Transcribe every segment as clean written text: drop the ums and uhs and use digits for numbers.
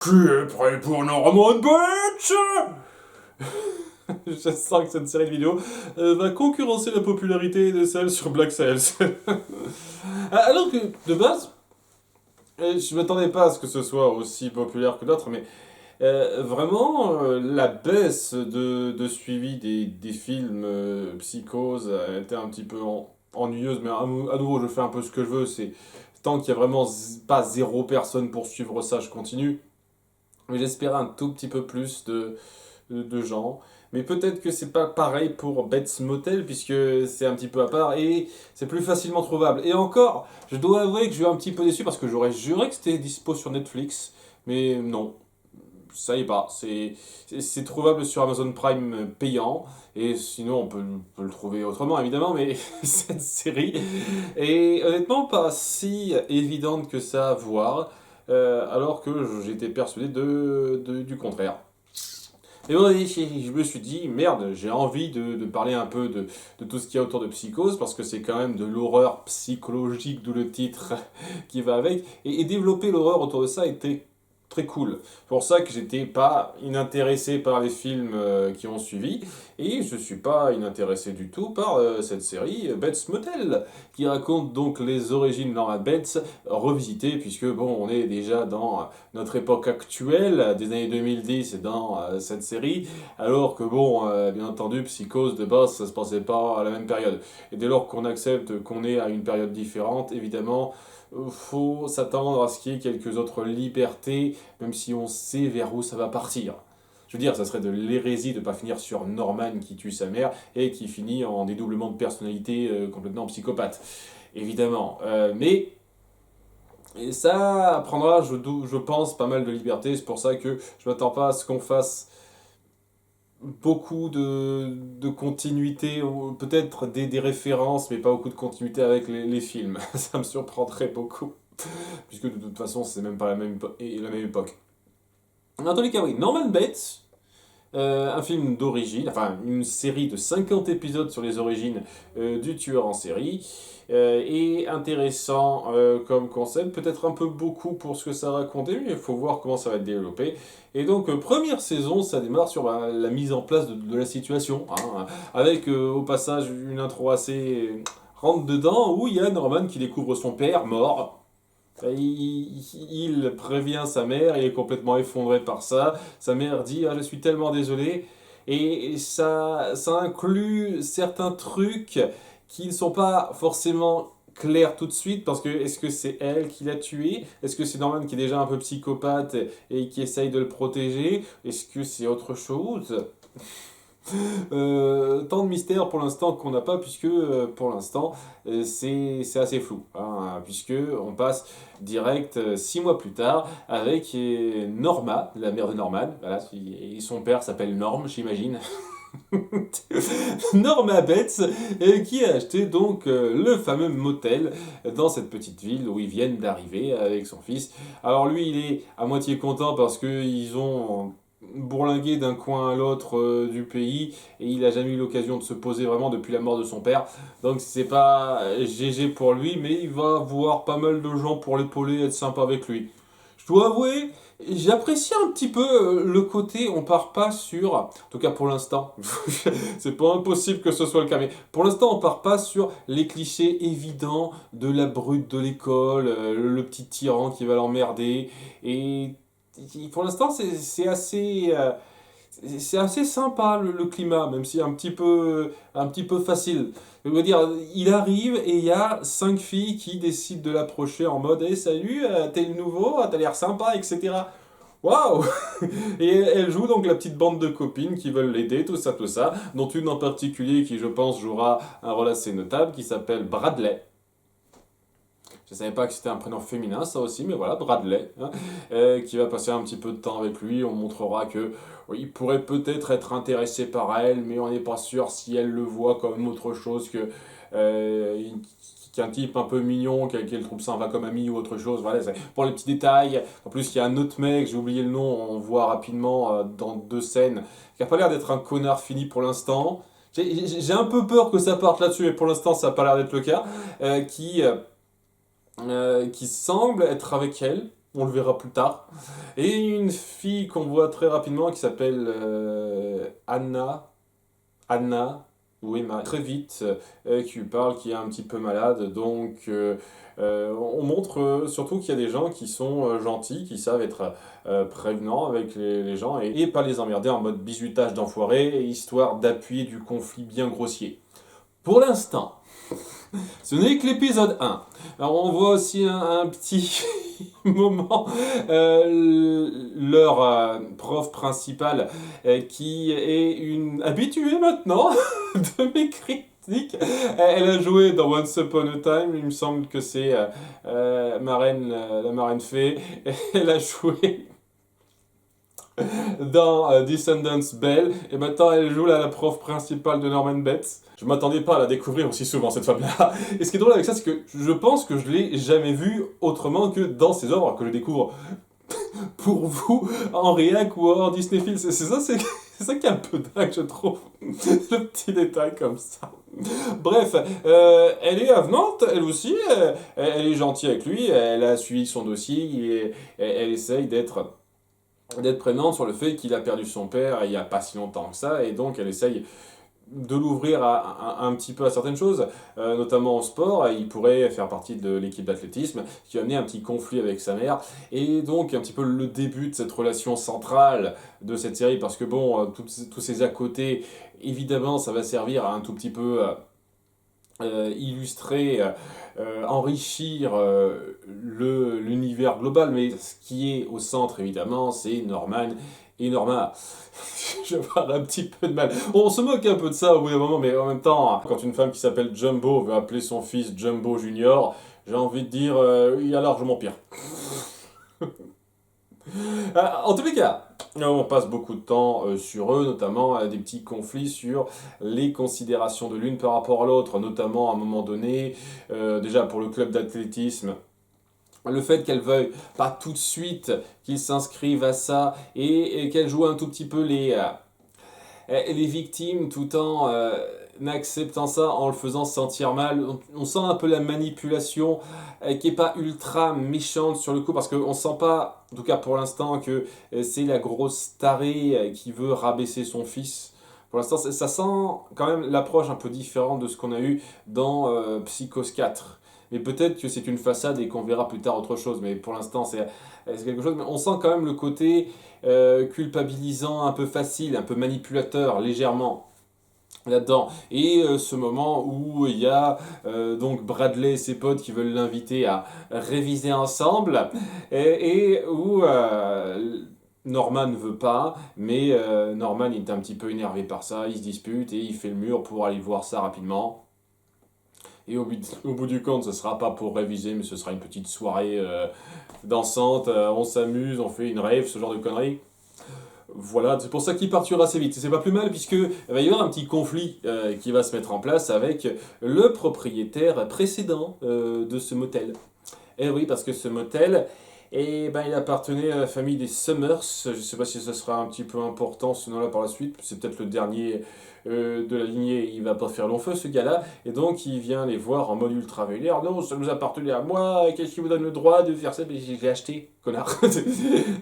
Qui est prêt pour Norman Bates? Je sens que cette série de vidéos va concurrencer la popularité de celle sur Black Sails. Alors que, de base, je m'attendais pas à ce que ce soit aussi populaire que d'autres, mais vraiment, la baisse de suivi des films Psychose a été un petit peu ennuyeuse, mais à nouveau, je fais un peu ce que je veux, c'est tant qu'il y a vraiment pas zéro personne pour suivre ça, je continue. Mais j'espérais un tout petit peu plus de gens. Mais peut-être que c'est pas pareil pour Bates Motel, puisque c'est un petit peu à part et c'est plus facilement trouvable. Et encore, je dois avouer que je suis un petit peu déçu parce que j'aurais juré que c'était dispo sur Netflix. Mais non, ça y est pas. C'est trouvable sur Amazon Prime payant. Et sinon, on peut le trouver autrement, évidemment. Mais cette série est honnêtement pas si évidente que ça à voir. Alors que j'étais persuadé du contraire. Et bon, je me suis dit, merde, j'ai envie de parler un peu de tout ce qu'il y a autour de Psychose, parce que c'est quand même de l'horreur psychologique, d'où le titre qui va avec. Et développer l'horreur autour de ça était très cool. C'est pour ça que j'étais pas inintéressé par les films qui ont suivi, et je suis pas inintéressé du tout par cette série Bates Motel, qui raconte donc les origines de Norman Bates revisitées, puisque bon, on est déjà dans notre époque actuelle, des années 2010, dans cette série, alors que bon, bien entendu, Psychose de base, ça se passait pas à la même période. Et dès lors qu'on accepte qu'on est à une période différente, évidemment, faut s'attendre à ce qu'il y ait quelques autres libertés, même si on sait vers où ça va partir. Je veux dire, ça serait de l'hérésie de ne pas finir sur Norman qui tue sa mère et qui finit en dédoublement de personnalité complètement psychopathe. Évidemment. Mais et ça prendra, je pense, pas mal de liberté. C'est pour ça que je m'attends pas à ce qu'on fasse beaucoup de continuité, ou peut-être des références, mais pas beaucoup de continuité avec les films. Ça me surprendrait beaucoup, puisque de toute façon, c'est même pas la même époque. Dans tous les cas, oui, Norman Bates, un film d'origine, enfin une série de 50 épisodes sur les origines du tueur en série, et intéressant comme concept, peut-être un peu beaucoup pour ce que ça racontait, mais il faut voir comment ça va être développé. Et donc, première saison, ça démarre sur la mise en place de la situation, hein, avec au passage une intro assez rentre dedans, où il y a Norman qui découvre son père mort. Il prévient sa mère, il est complètement effondré par ça. Sa mère dit ah, je suis tellement désolé. Et ça inclut certains trucs qui ne sont pas forcément clairs tout de suite, parce que est-ce que c'est elle qui l'a tué? Est-ce que c'est Norman qui est déjà un peu psychopathe et qui essaye de le protéger? Est-ce que c'est autre chose? Tant de mystères pour l'instant qu'on n'a pas, puisque pour l'instant c'est assez flou, hein, puisque on passe direct 6 mois plus tard avec Norma, la mère de Norman, voilà, et son père s'appelle Norm, j'imagine. Norma Betts, qui a acheté donc le fameux motel dans cette petite ville où ils viennent d'arriver avec son fils. Alors lui, il est à moitié content parce qu'ils ont bourlingué d'un coin à l'autre du pays et il a jamais eu l'occasion de se poser vraiment depuis la mort de son père. Donc c'est pas GG pour lui, mais il va voir pas mal de gens pour l'épauler, être sympa avec lui. Je dois avouer, j'apprécie un petit peu le côté, on part pas sur, en tout cas pour l'instant, c'est pas impossible que ce soit le cas, mais pour l'instant on part pas sur les clichés évidents de la brute de l'école, le petit tyran qui va l'emmerder, et pour l'instant c'est assez sympa le climat, même si un petit peu facile. Je veux dire, il arrive et il y a 5 filles qui décident de l'approcher en mode hey, salut, t'es le nouveau, t'as l'air sympa, etc. Waouh! Et elle joue donc la petite bande de copines qui veulent l'aider, tout ça, dont une en particulier qui, je pense, jouera un rôle assez notable, qui s'appelle Bradley. Je savais pas que c'était un prénom féminin, ça aussi, mais voilà, Bradley, hein, qui va passer un petit peu de temps avec lui. On montrera que oui, il pourrait peut-être être intéressé par elle, mais on n'est pas sûr si elle le voit comme autre chose que euh, qu'un type un peu mignon, qu'elle trouve sympa comme ami ou autre chose. Voilà, pour les petits détails. En plus, il y a un autre mec, j'ai oublié le nom, on voit rapidement dans 2 scènes, qui a pas l'air d'être un connard fini pour l'instant. J'ai un peu peur que ça parte là-dessus, mais pour l'instant, ça n'a pas l'air d'être le cas. Qui semble être avec elle. on le verra plus tard. Et une fille qu'on voit très rapidement qui s'appelle Anna, ou Emma, très vite, qui lui parle, qui est un petit peu malade. Donc, on montre surtout qu'il y a des gens qui sont gentils, qui savent être prévenants avec les gens et pas les emmerder en mode bizutage d'enfoiré, histoire d'appuyer du conflit bien grossier. Pour l'instant, ce n'est que l'épisode 1. Alors on voit aussi un petit moment, leur prof principale, qui est une habituée maintenant de mes critiques. Elle a joué dans Once Upon a Time, il me semble que c'est la marraine fée. Elle a joué dans Descendants Belle, et maintenant elle joue la prof principale de Norman Bates. Je m'attendais pas à la découvrir aussi souvent, cette femme-là. Et ce qui est drôle avec ça, c'est que je pense que je l'ai jamais vue autrement que dans ses œuvres, que je découvre pour vous en réac ou en Disney Film. C'est ça qui est un peu dingue, je trouve. Le petit détail comme ça. Bref, elle est avenante, elle aussi. Elle est gentille avec lui, elle a suivi son dossier et elle essaye d'être prévenante sur le fait qu'il a perdu son père il n'y a pas si longtemps que ça, et donc elle essaye de l'ouvrir un petit peu à certaines choses, notamment au sport. Il pourrait faire partie de l'équipe d'athlétisme, qui a amené un petit conflit avec sa mère, et donc un petit peu le début de cette relation centrale de cette série, parce que bon, tous ces à côté, évidemment, ça va servir à un tout petit peu illustrer, enrichir l'univers global, mais ce qui est au centre, évidemment, c'est Norman et Norma. Je vais avoir un petit peu de mal. On se moque un peu de ça au bout d'un moment, mais en même temps, quand une femme qui s'appelle Jumbo veut appeler son fils Jumbo Junior, j'ai envie de dire, il y a largement pire. En tous les cas, on passe beaucoup de temps sur eux, notamment des petits conflits sur les considérations de l'une par rapport à l'autre, notamment à un moment donné, déjà pour le club d'athlétisme, le fait qu'elle veuille pas tout de suite qu'ils s'inscrivent à ça et qu'elle joue un tout petit peu les victimes tout en acceptant ça, en le faisant se sentir mal. On sent un peu la manipulation qui est pas ultra méchante sur le coup, parce qu'on sent pas, en tout cas pour l'instant, que c'est la grosse tarée qui veut rabaisser son fils. Pour l'instant, ça sent quand même l'approche un peu différente de ce qu'on a eu dans Psychose 4. Mais peut-être que c'est une façade et qu'on verra plus tard autre chose. Mais pour l'instant, c'est quelque chose. Mais on sent quand même le côté culpabilisant, un peu facile, un peu manipulateur, légèrement là-dedans. Et ce moment où il y a donc Bradley et ses potes qui veulent l'inviter à réviser ensemble, et où Norman ne veut pas, mais Norman est un petit peu énervé par ça, il se dispute et il fait le mur pour aller voir ça rapidement. Et au bout du compte, ce sera pas pour réviser, mais ce sera une petite soirée dansante, on s'amuse, on fait une rave, ce genre de conneries. Voilà, c'est pour ça qu'il partira assez vite. C'est pas plus mal, puisque il va y avoir un petit conflit qui va se mettre en place avec le propriétaire précédent de ce motel. Et oui, parce que ce motel, il appartenait à la famille des Summers. Je sais pas si ce sera un petit peu important ce nom-là par la suite. C'est peut-être le dernier de la lignée. Il va pas faire long feu, ce gars-là. Et donc, il vient les voir en mode ultra vénère. Non, ça nous appartenait à moi. Qu'est-ce qui vous donne le droit de faire ça? Mais je l'ai acheté, connard.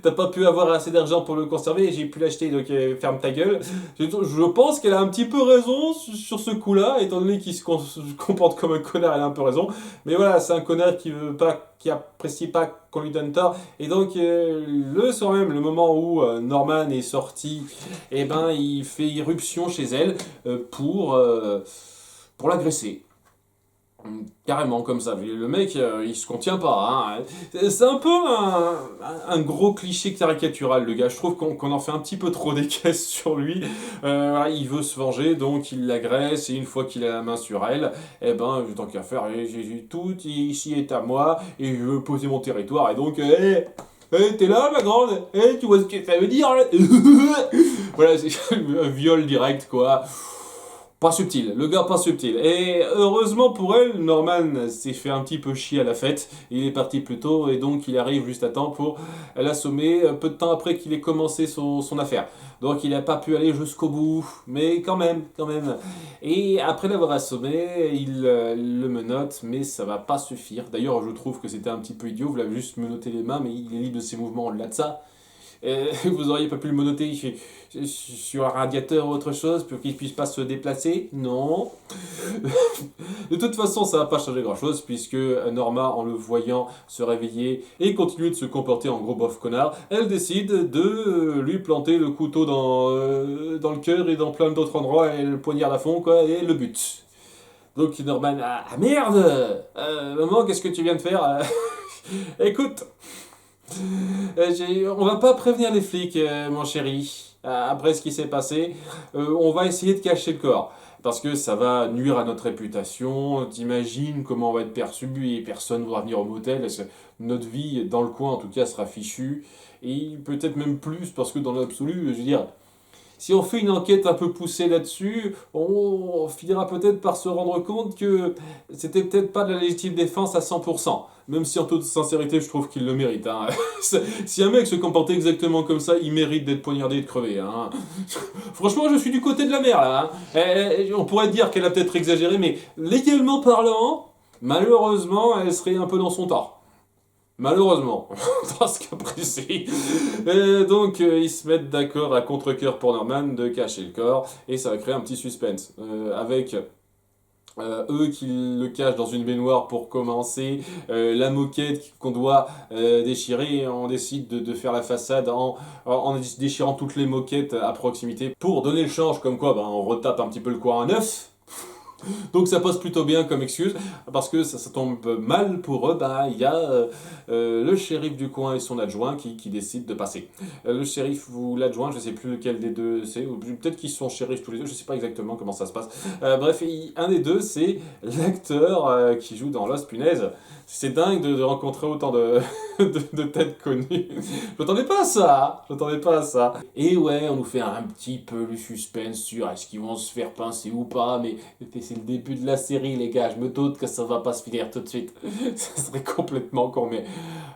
T'as pas pu avoir assez d'argent pour le conserver. J'ai pu l'acheter, donc ferme ta gueule. Je pense qu'elle a un petit peu raison sur ce coup-là, étant donné qu'il se comporte comme un connard. Elle a un peu raison. Mais voilà, c'est un connard qui veut pas, qui apprécie pas qu'on lui donne tort. Et donc, le soir même, le moment où Norman est sorti, il fait irruption chez elle pour l'agresser. Carrément comme ça. Le mec, il se contient pas. Hein. C'est un peu un gros cliché caricatural, le gars. Je trouve qu'on en fait un petit peu trop des caisses sur lui. Il veut se venger, donc il l'agresse, et une fois qu'il a la main sur elle, tant qu'à faire, tout ici est à moi, et je veux poser mon territoire, et donc, t'es là, ma grande? Tu vois ce que ça veut dire? Voilà, c'est un viol direct, quoi. Pas subtil, le gars pas subtil. Et heureusement pour elle, Norman s'est fait un petit peu chier à la fête. Il est parti plus tôt et donc il arrive juste à temps pour l'assommer peu de temps après qu'il ait commencé son affaire. Donc il n'a pas pu aller jusqu'au bout, mais quand même, quand même. Et après l'avoir assommé, il le menotte, mais ça va pas suffire. D'ailleurs, je trouve que c'était un petit peu idiot, vous l'avez juste menotté les mains, mais il est libre de ses mouvements au-delà de ça. Vous auriez pas pu le menotter sur un radiateur ou autre chose pour qu'il puisse pas se déplacer? Non. De toute façon, ça va pas changer grand chose puisque Norma, en le voyant se réveiller et continuer de se comporter en gros bof connard, elle décide de lui planter le couteau dans le cœur et dans plein d'autres endroits et le poignard à fond, quoi, et le but. Donc Norman, ah merde, maman, qu'est-ce que tu viens de faire? Écoute, on va pas prévenir les flics, mon chéri. Après ce qui s'est passé, on va essayer de cacher le corps. Parce que ça va nuire à notre réputation. T'imagines comment on va être perçu et personne ne voudra venir au motel. Notre vie, dans le coin en tout cas, sera fichue. Et peut-être même plus, parce que dans l'absolu, je veux dire, si on fait une enquête un peu poussée là-dessus, on finira peut-être par se rendre compte que c'était peut-être pas de la légitime défense à 100%. Même si en toute sincérité, je trouve qu'il le mérite. Hein. Si un mec se comportait exactement comme ça, il mérite d'être poignardé et de crever. Hein. Franchement, je suis du côté de la mère là. Hein. On pourrait dire qu'elle a peut-être exagéré, mais légalement parlant, malheureusement, elle serait un peu dans son tort. Malheureusement, dans ce cas précis. Donc, ils se mettent d'accord à contre-cœur pour Norman de cacher le corps, et ça va créer un petit suspense. Avec eux qui le cachent dans une baignoire pour commencer, la moquette qu'on doit déchirer, et on décide de faire la façade en déchirant toutes les moquettes à proximité pour donner le change, comme quoi on retape un petit peu le coin à neuf. Donc ça passe plutôt bien comme excuse, parce que ça tombe mal pour eux, il y a le shérif du coin et son adjoint qui décident de passer. Le shérif ou l'adjoint, je sais plus lequel des deux c'est, ou peut-être qu'ils sont shérifs tous les deux, je sais pas exactement comment ça se passe. Bref, un des deux, c'est l'acteur qui joue dans Lost, punaise. C'est dingue de rencontrer autant de têtes connues. Je m'attendais pas à ça, hein. Je m'attendais pas à ça. Et ouais, on nous fait un petit peu le suspense sur est-ce qu'ils vont se faire pincer ou pas, mais c'est le début de la série, les gars. Je me doute que ça va pas se finir tout de suite. Ça serait complètement con, mais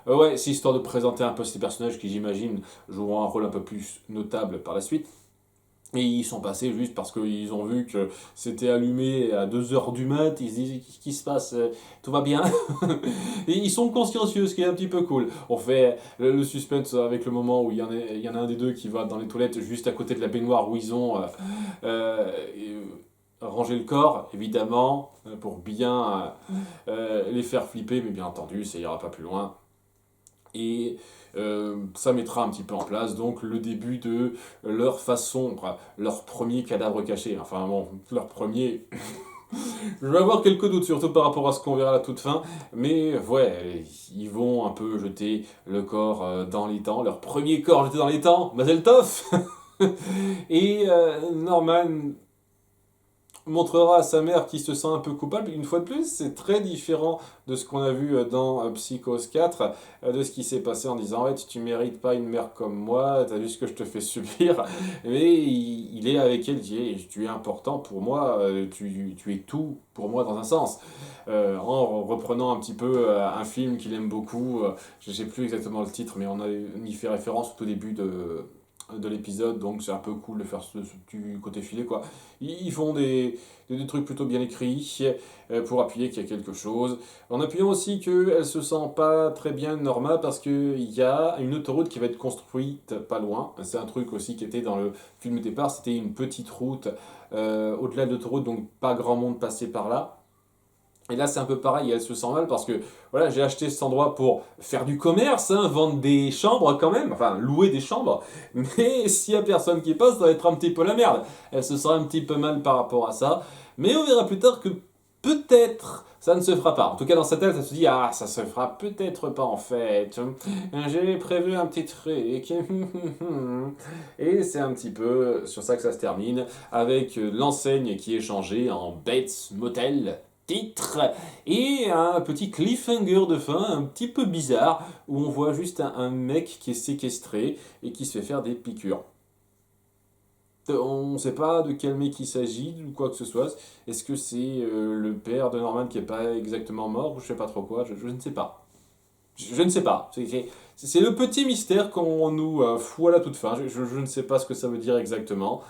ouais, c'est histoire de présenter un peu ces personnages qui, j'imagine, joueront un rôle un peu plus notable par la suite. Et ils sont passés juste parce qu'ils ont vu que c'était allumé à 2h du mat, ils se disent qu'est-ce qui se passe, tout va bien. Et ils sont consciencieux, ce qui est un petit peu cool. On fait le suspense avec le moment où il y en a un des deux qui va dans les toilettes juste à côté de la baignoire où ils ont rangé le corps, évidemment, pour bien les faire flipper, mais bien entendu, ça ira pas plus loin. Et ça mettra un petit peu en place donc le début de leur façon, leur premier cadavre caché, enfin bon, leur premier... Je vais avoir quelques doutes, surtout par rapport à ce qu'on verra à la toute fin, mais ouais, ils vont un peu jeter le corps dans les temps, leur premier corps jeté dans les temps, Mazel Tov. Et Norman montrera à sa mère qui se sent un peu coupable. Une fois de plus, c'est très différent de ce qu'on a vu dans Psychose 4, de ce qui s'est passé en disant ouais, tu mérites pas une mère comme moi, t'as vu ce que je te fais subir. Mais il est avec elle, il dit tu es important pour moi, tu es tout pour moi dans un sens. En reprenant un petit peu un film qu'il aime beaucoup, je ne sais plus exactement le titre, mais on y fait référence au tout début de l'épisode, donc c'est un peu cool de faire du côté filet quoi. Ils font des trucs plutôt bien écrits pour appuyer qu'il y a quelque chose. En appuyant aussi qu'elle se sent pas très bien Norma parce qu'il y a une autoroute qui va être construite pas loin. C'est un truc aussi qui était dans le film de départ, c'était une petite route au-delà de l'autoroute, donc pas grand monde passait par là. Et là, c'est un peu pareil, elle se sent mal parce que voilà, j'ai acheté cet endroit pour faire du commerce, hein, vendre des chambres quand même, enfin louer des chambres, mais s'il y a personne qui passe, ça va être un petit peu la merde. Elle se sent un petit peu mal par rapport à ça, mais on verra plus tard que peut-être ça ne se fera pas. En tout cas, dans sa tête, elle se dit ah, ça se fera peut-être pas en fait. J'ai prévu un petit truc. Et c'est un petit peu sur ça que ça se termine, avec l'enseigne qui est changée en Bates Motel. Titre et un petit cliffhanger de fin un petit peu bizarre où on voit juste un mec qui est séquestré et qui se fait faire des piqûres. On ne sait pas de quel mec il s'agit ou quoi que ce soit. Est-ce que c'est le père de Norman qui est pas exactement mort ou je sais pas trop quoi, je ne sais pas. Je ne sais pas. C'est le petit mystère qu'on nous fout à la toute fin. Je ne sais pas ce que ça veut dire exactement.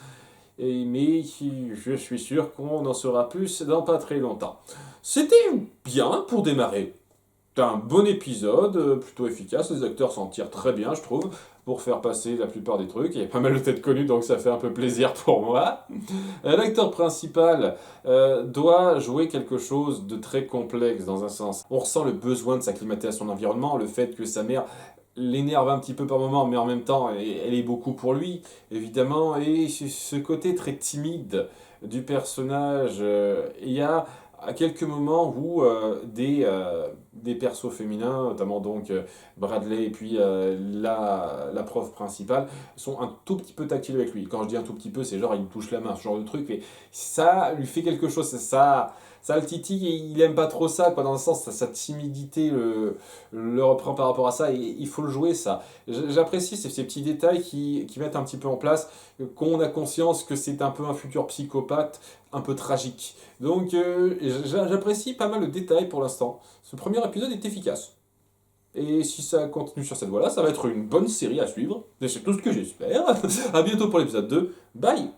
Mais je suis sûr qu'on en saura plus dans pas très longtemps. C'était bien pour démarrer. C'est un bon épisode, plutôt efficace. Les acteurs s'en tirent très bien, je trouve, pour faire passer la plupart des trucs. Il y a pas mal de têtes connues, donc ça fait un peu plaisir pour moi. L'acteur principal doit jouer quelque chose de très complexe dans un sens. On ressent le besoin de s'acclimater à son environnement, le fait que sa mère l'énerve un petit peu par moment, mais en même temps, elle est beaucoup pour lui, évidemment. Et ce côté très timide du personnage, il y a à quelques moments où des persos féminins, notamment donc Bradley et puis la prof principale, sont un tout petit peu tactiles avec lui. Quand je dis un tout petit peu, c'est genre il me touche la main, ce genre de truc, mais ça lui fait quelque chose, ça le titille et il aime pas trop ça, quoi, dans le sens, sa timidité le reprend par rapport à ça, et il faut le jouer ça. J'apprécie ces petits détails qui mettent un petit peu en place, qu'on a conscience que c'est un peu un futur psychopathe, un peu tragique. Donc j'apprécie pas mal le détail pour l'instant. Ce premier épisode est efficace. Et si ça continue sur cette voie-là, ça va être une bonne série à suivre. Et c'est tout ce que j'espère. À bientôt pour l'épisode 2. Bye!